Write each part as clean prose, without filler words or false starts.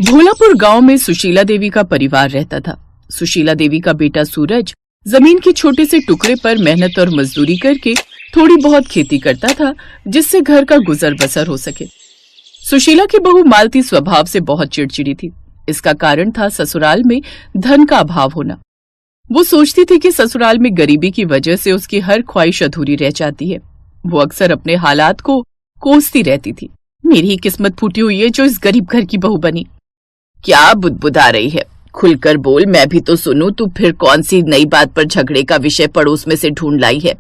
भोलापुर गांव में सुशीला देवी का परिवार रहता था। सुशीला देवी का बेटा सूरज जमीन के छोटे से टुकड़े पर मेहनत और मजदूरी करके थोड़ी बहुत खेती करता था, जिससे घर का गुजर बसर हो सके। सुशीला की बहू मालती स्वभाव से बहुत चिड़चिड़ी थी। इसका कारण था ससुराल में धन का अभाव होना। वो सोचती थी कि ससुराल में गरीबी की वजह से उसकी हर ख्वाहिश अधूरी रह जाती है। वो अक्सर अपने हालात को कोसती रहती थी। मेरी ही किस्मत फूटी हुई है जो इस गरीब घर की बहू बनी। क्या बुदबुदा रही है? खुलकर बोल, मैं भी तो सुनूं। तू फिर कौन सी नई बात पर झगड़े का विषय पड़ोस में से ढूंढ लाई है?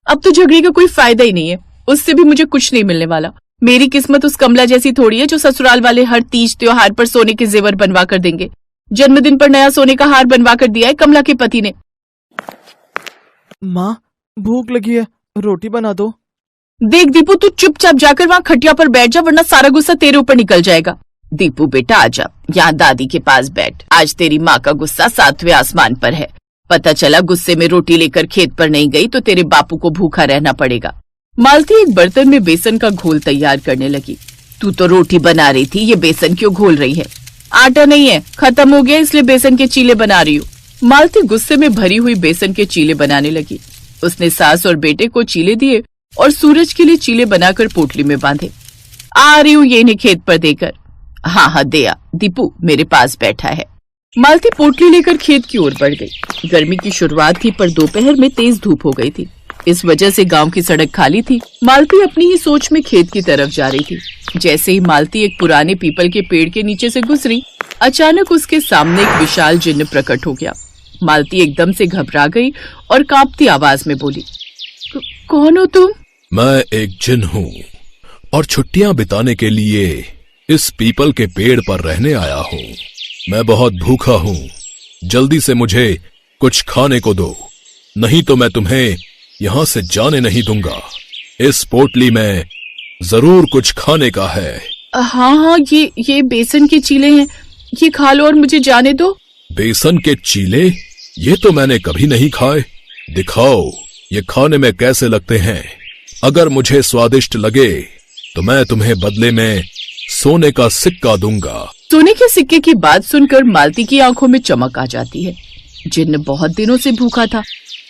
अब तो झगड़े का कोई फायदा ही नहीं है। उससे भी मुझे कुछ नहीं मिलने वाला। मेरी किस्मत उस कमला जैसी थोड़ी है जो ससुराल वाले हर तीज त्योहार पर सोने के जेवर बनवा कर देंगे। जन्मदिन पर नया सोने का हार बनवा कर दिया है कमला के पति ने। माँ, भूख लगी है, रोटी बना दो। देख दीपू, तू चुपचाप जाकर वहाँ खटिया पर बैठ जा, वरना सारा गुस्सा तेरे ऊपर निकल जाएगा। दीपू बेटा आजा, यहाँ दादी के पास बैठ। आज तेरी माँ का गुस्सा 7वें आसमान पर है। पता चला गुस्से में रोटी लेकर खेत पर नहीं गई तो तेरे बापू को भूखा रहना पड़ेगा। मालती एक बर्तन में बेसन का घोल तैयार करने लगी। तू तो रोटी बना रही थी, ये बेसन क्यों घोल रही है? आटा नहीं है, खत्म हो गया, इसलिए बेसन के चीले बना रही हूँ। मालती गुस्से में भरी हुई बेसन के चीले बनाने लगी। उसने सास और बेटे को चीले दिए और सूरज के लिए चीले बनाकर पोटली में बांधे। आ रही हूँ ये इन्हें खेत पर देकर। हाँ हाँ दे आ, दीपू मेरे पास बैठा है। मालती पोटली लेकर खेत की ओर बढ़ गई। गर्मी की शुरुआत थी पर दोपहर में तेज धूप हो गई थी। इस वजह से गांव की सड़क खाली थी। मालती अपनी ही सोच में खेत की तरफ जा रही थी। जैसे ही मालती एक पुराने पीपल के पेड़ के नीचे से गुजरी, अचानक उसके सामने एक विशाल जिन्न प्रकट हो गया। मालती एकदम से घबरा गई और कांपती आवाज में बोली, कौन हो तुम? मैं एक जिन हूँ और छुट्टियां बिताने के लिए इस पीपल के पेड़ पर रहने आया हूँ। मैं बहुत भूखा हूँ, जल्दी से मुझे कुछ खाने को दो, नहीं तो मैं तुम्हें यहाँ से जाने नहीं दूंगा। इस पोटली में जरूर कुछ खाने का है। हाँ हाँ, ये बेसन के चीले हैं, ये खा लो और मुझे जाने दो। बेसन के चीले? ये तो मैंने कभी नहीं खाए। दिखाओ ये खाने में कैसे लगते हैं। अगर मुझे स्वादिष्ट लगे तो मैं तुम्हें बदले में सोने का सिक्का दूंगा। सोने के सिक्के की बात सुनकर मालती की आंखों में चमक आ जाती है। जिन्न बहुत दिनों से भूखा था।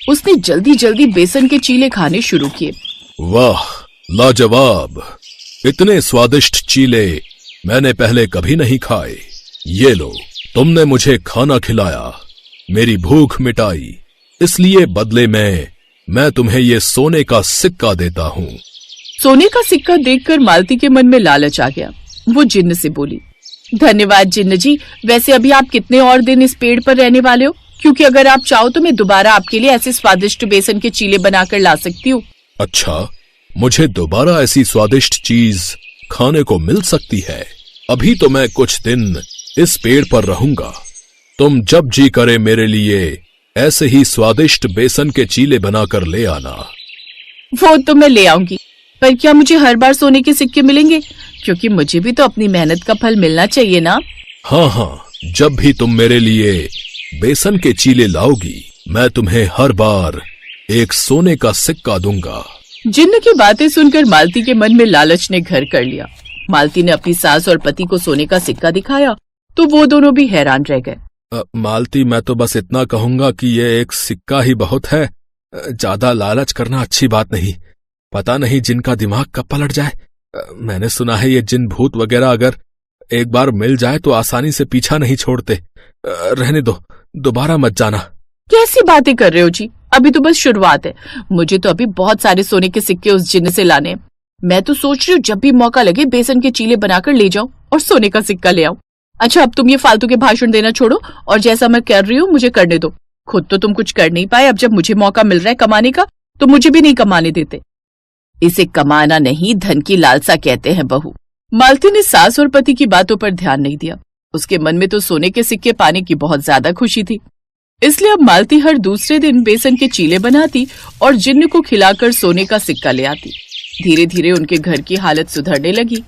उसने जल्दी जल्दी बेसन के चीले खाने शुरू किए। वाह, लाजवाब! इतने स्वादिष्ट चीले मैंने पहले कभी नहीं खाए। ये लो, तुमने मुझे खाना खिलाया, मेरी भूख मिटाई, इसलिए बदले में मैं तुम्हें ये सोने का सिक्का देता हूँ। सोने का सिक्का देखकर मालती के मन में लालच आ गया। वो जिन्न से बोली, धन्यवाद जिन्न जी। वैसे अभी आप कितने और दिन इस पेड़ पर रहने वाले हो? क्योंकि अगर आप चाहो तो मैं दोबारा आपके लिए ऐसे स्वादिष्ट बेसन के चीले बनाकर ला सकती हूँ। अच्छा, मुझे दोबारा ऐसी स्वादिष्ट चीज खाने को मिल सकती है? अभी तो मैं कुछ दिन इस पेड़ पर रहूंगा। तुम जब जी करे मेरे लिए ऐसे ही स्वादिष्ट बेसन के चीले बनाकर ले आना। वो तो मैं ले आऊंगी, पर क्या मुझे हर बार सोने के सिक्के मिलेंगे? क्योंकि मुझे भी तो अपनी मेहनत का फल मिलना चाहिए ना। हाँ हाँ, जब भी तुम मेरे लिए बेसन के चीले लाओगी, मैं तुम्हें हर बार एक सोने का सिक्का दूंगा। जिन्न की बातें सुनकर मालती के मन में लालच ने घर कर लिया। मालती ने अपनी सास और पति को सोने का सिक्का दिखाया तो वो दोनों भी हैरान रह गए। मालती, मैं तो बस इतना कहूंगा कि ये एक सिक्का ही बहुत है। ज्यादा लालच करना अच्छी बात नहीं। पता नहीं जिनका दिमाग कब पलट जाए। मैंने सुना है ये जिन भूत वगैरह अगर एक बार मिल जाए तो आसानी से पीछा नहीं छोड़ते। रहने दो, दोबारा मत जाना। कैसी बातें कर रहे हो जी? अभी तो बस शुरुआत है। मुझे तो अभी बहुत सारे सोने के सिक्के उस जिन्न से लाने हैं। मैं तो सोच रही हूँ जब भी मौका लगे बेसन के चीले बनाकर ले जाऊं और सोने का सिक्का ले आऊं। अच्छा, अब तुम ये फालतू के भाषण देना छोड़ो और जैसा मैं कर रही हूँ मुझे करने दो। खुद तो तुम कुछ कर नहीं पाए, अब जब मुझे मौका मिल रहा है कमाने का तो मुझे भी नहीं कमाने देते। इसे कमाना नहीं, धन की लालसा कहते हैं बहू। मालती ने सास और पति की बातों पर ध्यान नहीं दिया। उसके मन में तो सोने के सिक्के पाने की बहुत ज्यादा खुशी थी। इसलिए अब मालती हर दूसरे दिन बेसन के चीले बनाती और जिन्न को खिलाकर सोने का सिक्का ले आती। धीरे धीरे उनके घर की हालत सुधरने लगी।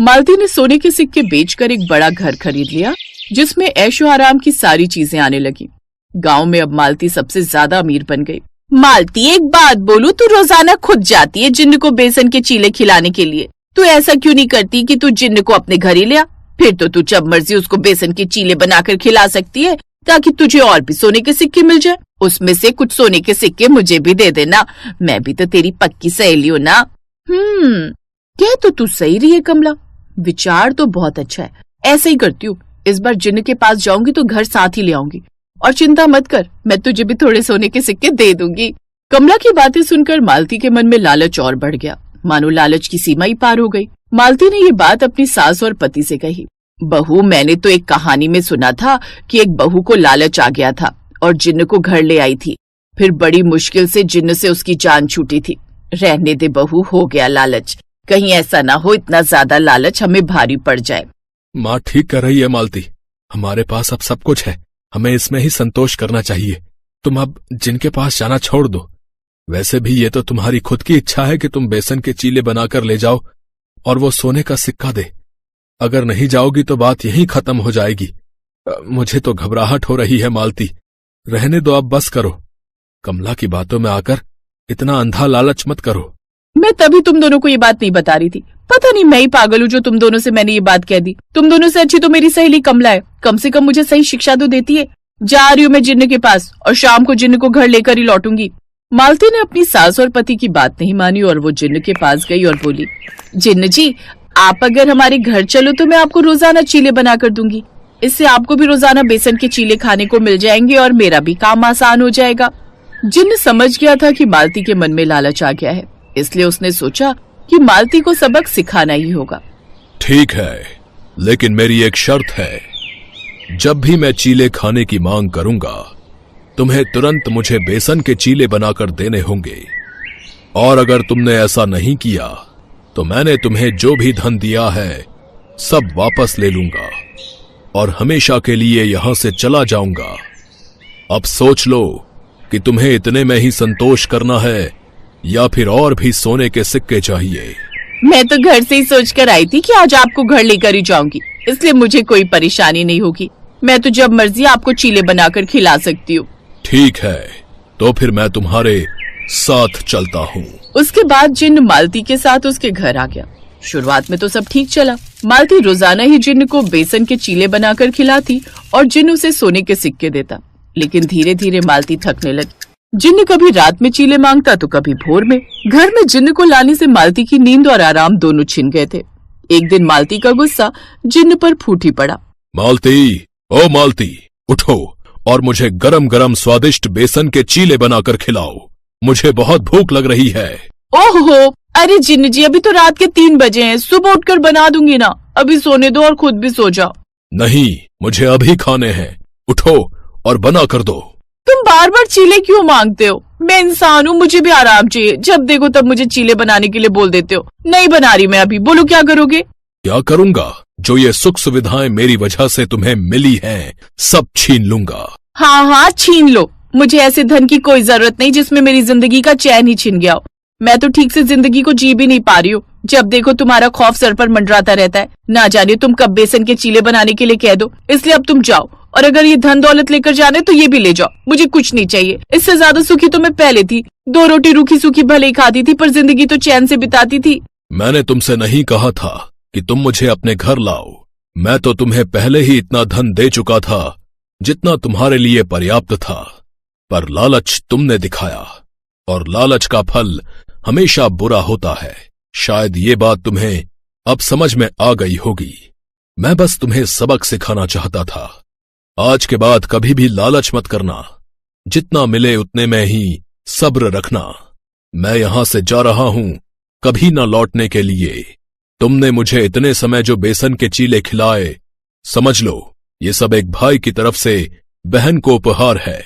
मालती ने सोने के सिक्के बेचकर एक बड़ा घर खरीद लिया, जिसमें ऐशो आराम की सारी चीजें आने लगी। गांव में अब मालती सबसे ज्यादा अमीर बन गई। मालती, एक बात बोलूं, तू रोजाना खुद जाती है जिन्न को बेसन के चीले खिलाने के लिए। तू ऐसा क्यों नहीं करती कि तू जिन्न को अपने घर ही ले आ? फिर तो तू जब मर्जी उसको बेसन के चीले बनाकर खिला सकती है, ताकि तुझे और भी सोने के सिक्के मिल जाए। उसमें से कुछ सोने के सिक्के मुझे भी दे देना, मैं भी तो तेरी पक्की सहेली हूँ ना। कह तो तू सही रही है कमला, विचार तो बहुत अच्छा है। ऐसे ही करती हूँ, इस बार जिन्न के पास जाऊंगी तो घर साथ ही ले आऊंगी, और चिंता मत कर, मैं तुझे भी थोड़े सोने के सिक्के दे दूंगी। कमला की बातें सुनकर मालती के मन में लालच और बढ़ गया, मानो लालच की सीमा ही पार हो गई। मालती ने ये बात अपनी सास और पति से कही। बहू, मैंने तो एक कहानी में सुना था कि एक बहू को लालच आ गया था और जिन्न को घर ले आई थी। फिर बड़ी मुश्किल से जिन्न से उसकी जान छूटी थी। रहने दे बहू, हो गया लालच, कहीं ऐसा ना हो इतना ज्यादा लालच हमें भारी पड़ जाए। माँ ठीक कर रही है मालती, हमारे पास अब सब कुछ है, हमें इसमें ही संतोष करना चाहिए। तुम अब जिनके पास जाना छोड़ दो। वैसे भी ये तो तुम्हारी खुद की इच्छा है कि तुम बेसन के चीले बनाकर ले जाओ और वो सोने का सिक्का दे। अगर नहीं जाओगी तो बात यहीं खत्म हो जाएगी। मुझे तो घबराहट हो रही है मालती, रहने दो, अब बस करो। कमला की बातों में आकर इतना अंधा लालच मत करो। मैं तभी तुम दोनों को ये बात नहीं बता रही थी, पता नहीं मैं ही पागल हूँ जो तुम दोनों से मैंने ये बात कह दी। तुम दोनों से अच्छी तो मेरी सहेली कमला है, कम से कम मुझे सही शिक्षा तो देती है। जा रही हूँ मैं जिन्न के पास, और शाम को जिन्न को घर लेकर ही लौटूंगी। मालती ने अपनी सास और पति की बात नहीं मानी और वो जिन्न के पास गई और बोली, जिन्न जी, आप अगर हमारे घर चलो तो मैं आपको रोजाना चीले बनाकर दूंगी। इससे आपको भी रोजाना बेसन के चीले खाने को मिल जाएंगे और मेरा भी काम आसान हो जाएगा। जिन्न समझ गया था कि मालती के मन में लालच आ गया है, इसलिए उसने सोचा कि मालती को सबक सिखाना ही होगा। ठीक है, लेकिन मेरी एक शर्त है, जब भी मैं चीले खाने की मांग करूंगा तुम्हें तुरंत मुझे बेसन के चीले बनाकर देने होंगे, और अगर तुमने ऐसा नहीं किया तो मैंने तुम्हें जो भी धन दिया है सब वापस ले लूंगा और हमेशा के लिए यहां से चला जाऊंगा। अब सोच लो कि तुम्हें इतने में ही संतोष करना है या फिर और भी सोने के सिक्के चाहिए। मैं तो घर से ही सोच कर आई थी कि आज आपको घर लेकर ही जाऊंगी, इसलिए मुझे कोई परेशानी नहीं होगी। मैं तो जब मर्जी आपको चीले बनाकर खिला सकती हूँ। ठीक है, तो फिर मैं तुम्हारे साथ चलता हूँ। उसके बाद जिन्न मालती के साथ उसके घर आ गया। शुरुआत में तो सब ठीक चला, मालती रोजाना ही जिन्न को बेसन के चीले बनाकर खिलाती और जिन्न उसे सोने के सिक्के देता। लेकिन धीरे धीरे मालती थकने लगी। जिन्न कभी रात में चीले मांगता तो कभी भोर में। घर में जिन्न को लाने से मालती की नींद और आराम दोनों छिन गए थे। एक दिन मालती का गुस्सा जिन्न पर फूट ही पड़ा। मालती, ओ मालती, उठो और मुझे गरम गरम स्वादिष्ट बेसन के चीले बनाकर खिलाओ, मुझे बहुत भूख लग रही है। ओहो, अरे जिन्न जी, अभी तो रात के 3 बजे हैं, सुबह उठकर बना दूंगी ना, अभी सोने दो और खुद भी सो जाओ। नहीं, मुझे अभी खाने हैं, उठो और बना कर दो। तुम बार बार चीले क्यों मांगते हो? मैं इंसान हूँ, मुझे भी आराम चाहिए। जब देखो तब मुझे चीले बनाने के लिए बोल देते हो। नहीं बना रही मैं अभी, बोलो क्या करोगे? क्या करूँगा? जो ये सुख सुविधाएं मेरी वजह से तुम्हें मिली हैं, सब छीन लूंगा। हाँ, छीन लो, मुझे ऐसे धन की कोई जरूरत नहीं जिसमें मेरी जिंदगी का चैन ही छिन गया हो। मैं तो ठीक से जिंदगी को जी भी नहीं पा रही हूँ। जब देखो तुम्हारा खौफ सर पर मंडराता रहता है, ना जाने तुम कब बेसन के चीले बनाने के लिए कह दो। इसलिए अब तुम जाओ, और अगर ये धन दौलत लेकर जाने तो ये भी ले जाओ, मुझे कुछ नहीं चाहिए। इससे ज्यादा सुखी तो मैं पहले थी, 2 रोटी रूखी सूखी भले ही खाती थी, पर जिंदगी तो चैन से बिताती थी। मैंने तुमसे नहीं कहा था कि तुम मुझे अपने घर लाओ। मैं तो तुम्हें पहले ही इतना धन दे चुका था जितना तुम्हारे लिए पर्याप्त था, पर लालच तुमने दिखाया, और लालच का फल हमेशा बुरा होता है। शायद ये बात तुम्हें अब समझ में आ गई होगी। मैं बस तुम्हें सबक सिखाना चाहता था। आज के बाद कभी भी लालच मत करना, जितना मिले उतने में ही सब्र रखना। मैं यहां से जा रहा हूं, कभी ना लौटने के लिए। तुमने मुझे इतने समय जो बेसन के चीले खिलाए, समझ लो ये सब एक भाई की तरफ से बहन को उपहार है।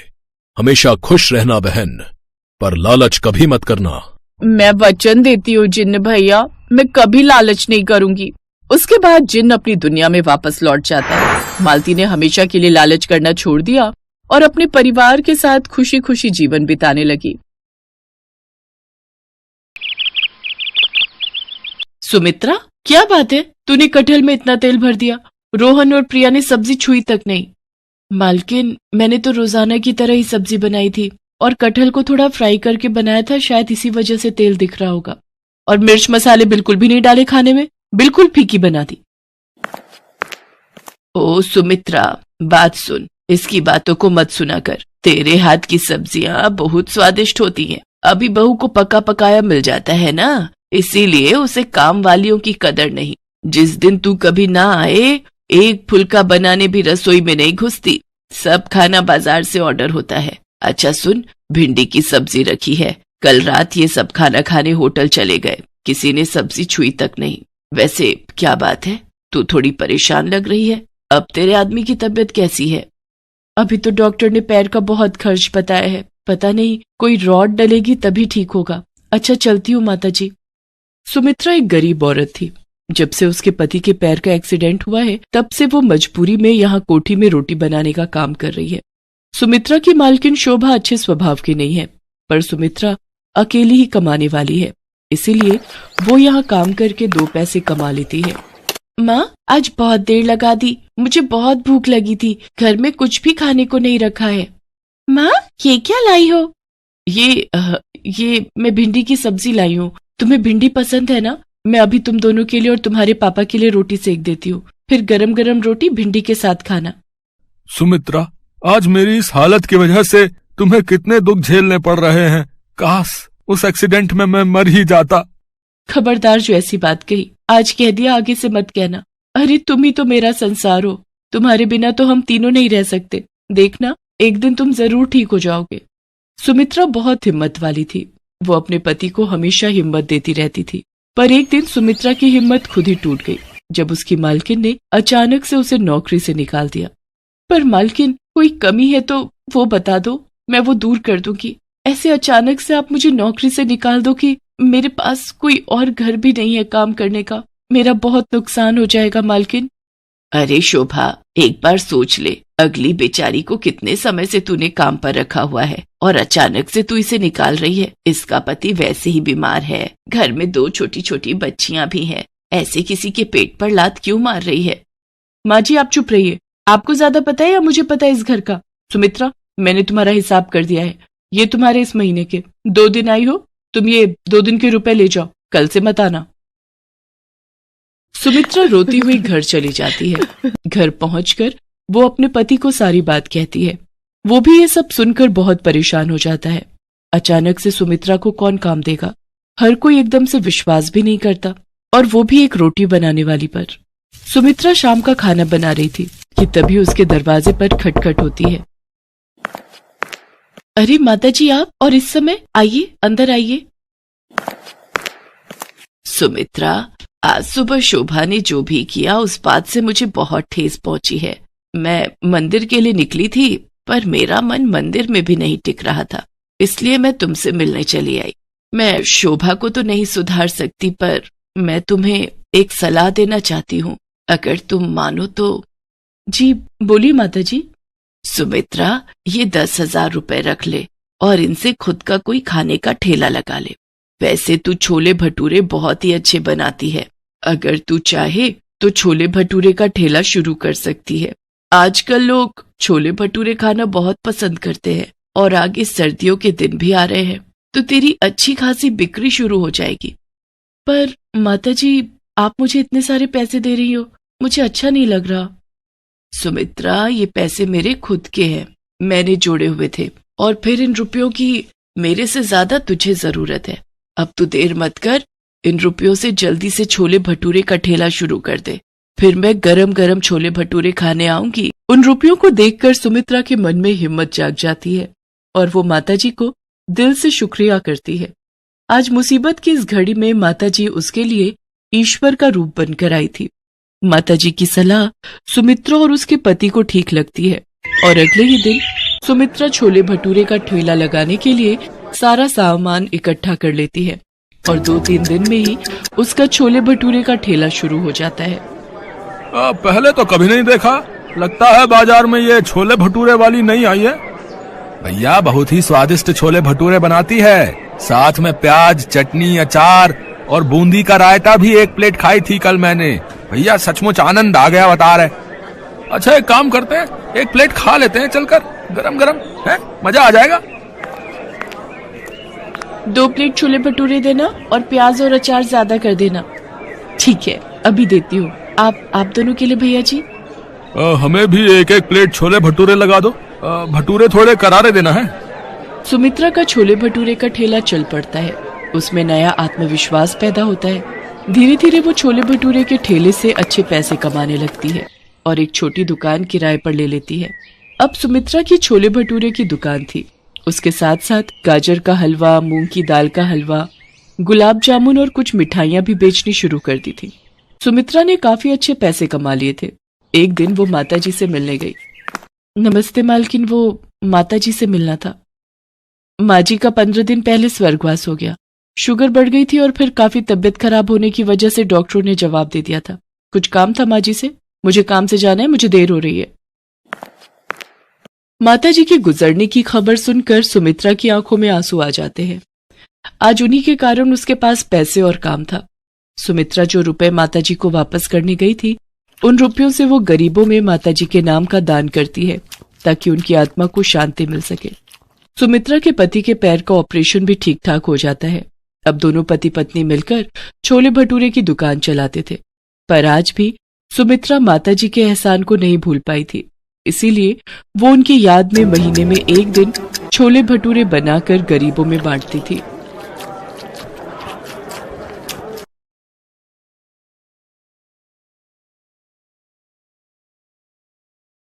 हमेशा खुश रहना बहन, पर लालच कभी मत करना। मैं वचन देती हूँ जिन्न भैया, मैं कभी लालच नहीं करूंगी। उसके बाद जिन्न अपनी दुनिया में वापस लौट जाता है। मालती ने हमेशा के लिए लालच करना छोड़ दिया और अपने परिवार के साथ खुशी खुशी जीवन बिताने लगी। सुमित्रा, क्या बात है, तूने कटहल में इतना तेल भर दिया? रोहन और प्रिया ने सब्जी छुई तक नहीं। मालकिन, मैंने तो रोजाना की तरह ही सब्जी बनाई थी और कटहल को थोड़ा फ्राई करके बनाया था, शायद इसी वजह से तेल दिख रहा होगा। और मिर्च मसाले बिल्कुल भी नहीं डाले खाने में, बिल्कुल फीकी बना दी। ओ सुमित्रा, बात सुन, इसकी बातों को मत सुना कर। तेरे हाथ की सब्जियां बहुत स्वादिष्ट होती हैं। अभी बहू को पका पकाया मिल जाता है ना, इसीलिए उसे काम वालियों की कदर नहीं। जिस दिन तू कभी ना आए, एक फुल्का बनाने भी रसोई में नहीं घुसती। सब खाना बाजार से ऑर्डर होता है। अच्छा सुन, भिंडी की सब्जी रखी है। कल रात ये सब खाना खाने होटल चले गए, किसी ने सब्जी छुई तक नहीं। वैसे क्या बात है, तू थोड़ी परेशान लग रही है। अब तेरे आदमी की तबीयत कैसी है? अभी तो डॉक्टर ने पैर का बहुत खर्च बताया है, पता नहीं कोई रॉड डलेगी तभी ठीक होगा। अच्छा चलती हूँ माता जी। सुमित्रा एक गरीब औरत थी। जब से उसके पति के पैर का एक्सीडेंट हुआ है, तब से वो मजबूरी में यहाँ कोठी में रोटी बनाने का काम कर रही है। सुमित्रा की मालकिन शोभा अच्छे स्वभाव की नहीं है, पर सुमित्रा अकेली ही कमाने वाली है, इसीलिए वो यहाँ काम करके 2 पैसे कमा लेती है। माँ, आज बहुत देर लगा दी, मुझे बहुत भूख लगी थी, घर में कुछ भी खाने को नहीं रखा है। माँ, ये क्या लाई हो? ये मैं भिंडी की सब्जी लाई हूँ। तुम्हें भिंडी पसंद है ना? मैं अभी तुम दोनों के लिए और तुम्हारे पापा के लिए रोटी सेक देती हूँ, फिर गरम गरम रोटी भिंडी के साथ खाना। सुमित्रा, आज मेरी इस हालत की वजह से तुम्हें कितने दुख झेलने पड़ रहे हैं। काश उस एक्सीडेंट में मैं मर ही जाता। खबरदार, जो ऐसी बात कही, आज कह दिया, आगे से मत कहना। अरे तुम ही तो मेरा संसार हो, तुम्हारे बिना तो हम तीनों नहीं रह सकते। देखना, एक दिन तुम जरूर ठीक हो जाओगे। सुमित्रा बहुत हिम्मत वाली थी। वो अपने पति को हमेशा हिम्मत देती रहती थी, पर एक दिन सुमित्रा की हिम्मत खुद ही टूट गई जब उसकी मालकिन ने अचानक से उसे नौकरी से निकाल दिया। पर मालकिन, कोई कमी है तो वो बता दो, मैं वो दूर कर दूंगी। ऐसे अचानक से आप मुझे नौकरी से निकाल दो कि मेरे पास कोई और घर भी नहीं है काम करने का। मेरा बहुत नुकसान हो जाएगा मालकिन। अरे शोभा, एक बार सोच ले, अगली बेचारी को कितने समय से तूने काम पर रखा हुआ है और अचानक से तू इसे निकाल रही है। इसका पति वैसे ही बीमार है, घर में 2 छोटी छोटी बच्चियां भी हैं। ऐसे किसी के पेट पर लात क्यों मार रही है? माँ जी, आप चुप रहिए। आपको ज्यादा पता है या मुझे पता है इस घर का? सुमित्रा, मैंने तुम्हारा हिसाब कर दिया है। ये तुम्हारे इस महीने के 2 दिन आई हो, तुम ये 2 दिन के रुपए ले जाओ, कल से मत आना। सुमित्रा रोती हुई घर चली जाती है। घर पहुंचकर वो अपने पति को सारी बात कहती है। वो भी ये सब सुनकर बहुत परेशान हो जाता है। अचानक से सुमित्रा को कौन काम देगा? हर कोई एकदम से विश्वास भी नहीं करता, और वो भी एक रोटी बनाने वाली पर। सुमित्रा शाम का खाना बना रही थी कि तभी उसके दरवाजे पर खटखट होती है। अरे माता जी, आप और इस समय? आइए, अंदर आइए। सुमित्रा, आज सुबह शोभा ने जो भी किया उस बात से मुझे बहुत ठेस पहुंची है। मैं मंदिर के लिए निकली थी, पर मेरा मन मंदिर में भी नहीं टिक रहा था, इसलिए मैं तुमसे मिलने चली आई। मैं शोभा को तो नहीं सुधार सकती, पर मैं तुम्हें एक सलाह देना चाहती हूँ, अगर तुम मानो तो। जी बोलिए माता जी। सुमित्रा, ये 10,000 रुपए रख ले और इनसे खुद का कोई खाने का ठेला लगा ले। वैसे तू छोले भटूरे बहुत ही अच्छे बनाती है, अगर तू चाहे तो छोले भटूरे का ठेला शुरू कर सकती है। आजकल लोग छोले भटूरे खाना बहुत पसंद करते हैं, और आगे सर्दियों के दिन भी आ रहे हैं, तो तेरी अच्छी खासी बिक्री शुरू हो जाएगी। पर माता जी, आप मुझे इतने सारे पैसे दे रही हो, मुझे अच्छा नहीं लग रहा। सुमित्रा, ये पैसे मेरे खुद के हैं, मैंने जोड़े हुए थे, और फिर इन रुपयों की मेरे से ज्यादा तुझे जरूरत है। अब तू देर मत कर, इन रुपयों से जल्दी से छोले भटूरे का ठेला शुरू कर दे, फिर मैं गरम गरम छोले भटूरे खाने आऊंगी। उन रुपयों को देखकर सुमित्रा के मन में हिम्मत जाग जाती है, और वो माताजी को दिल से शुक्रिया करती है। आज मुसीबत की इस घड़ी में माताजी उसके लिए ईश्वर का रूप बनकर आई थी। माताजी की सलाह सुमित्रा और उसके पति को ठीक लगती है, और अगले ही दिन सुमित्रा छोले भटूरे का ठेला लगाने के लिए सारा सामान इकट्ठा कर लेती है, और 2-3 दिन में ही उसका छोले भटूरे का ठेला शुरू हो जाता है। पहले तो कभी नहीं देखा, लगता है बाजार में ये छोले भटूरे वाली नहीं आई है। भैया, बहुत ही स्वादिष्ट छोले भटूरे बनाती है, साथ में प्याज, चटनी, अचार और बूंदी का रायता भी 1 प्लेट खाई थी कल मैंने। भैया, सचमुच आनंद आ गया बता रहे। अच्छा, एक काम करते हैं, 1 प्लेट खा लेते हैं चलकर, गरम गरम है, मजा आ जाएगा। 2 प्लेट छोले भटूरे देना, और प्याज और अचार ज्यादा कर देना। ठीक है, अभी देती हूँ। आप दोनों के लिए भैया जी। हमें भी एक एक प्लेट छोले भटूरे लगा दो। भटूरे थोड़े करारे देना है। सुमित्रा का छोले भटूरे का ठेला चल पड़ता है। उसमें नया आत्मविश्वास पैदा होता है। धीरे धीरे वो छोले भटूरे के ठेले से अच्छे पैसे कमाने लगती है और एक छोटी दुकान किराए पर ले लेती है। अब सुमित्रा की छोले भटूरे की दुकान थी। उसके साथ साथ गाजर का हलवा, मूंग की दाल का हलवा, गुलाब जामुन और कुछ मिठाइयां भी बेचनी शुरू कर दी थी। सुमित्रा ने काफी अच्छे पैसे कमा लिए थे। एक दिन वो माताजी से मिलने गई। नमस्ते मालकिन, वो माताजी से मिलना था। माँ जी का 15 दिन पहले स्वर्गवास हो गया। शुगर बढ़ गई थी और फिर काफी तबीयत खराब होने की वजह से डॉक्टरों ने जवाब दे दिया था। कुछ काम था माँ जी से, मुझे काम से जाना है, मुझे देर हो रही है। माताजी के गुजरने की खबर सुनकर सुमित्रा की आंखों में आंसू आ जाते हैं। आज उन्हीं के कारण उसके पास पैसे और काम था। सुमित्रा जो रुपए माताजी को वापस करने गई थी, उन रुपयों से वो गरीबों में माताजी के नाम का दान करती है ताकि उनकी आत्मा को शांति मिल सके। सुमित्रा के पति के पैर का ऑपरेशन भी ठीक ठाक हो जाता है। अब दोनों पति पत्नी मिलकर छोले भटूरे की दुकान चलाते थे। पर आज भी सुमित्रा माताजी के एहसान को नहीं भूल पाई थी। इसीलिए वो उनकी याद में महीने में एक दिन छोले भटूरे बनाकर गरीबों में बांटती थी।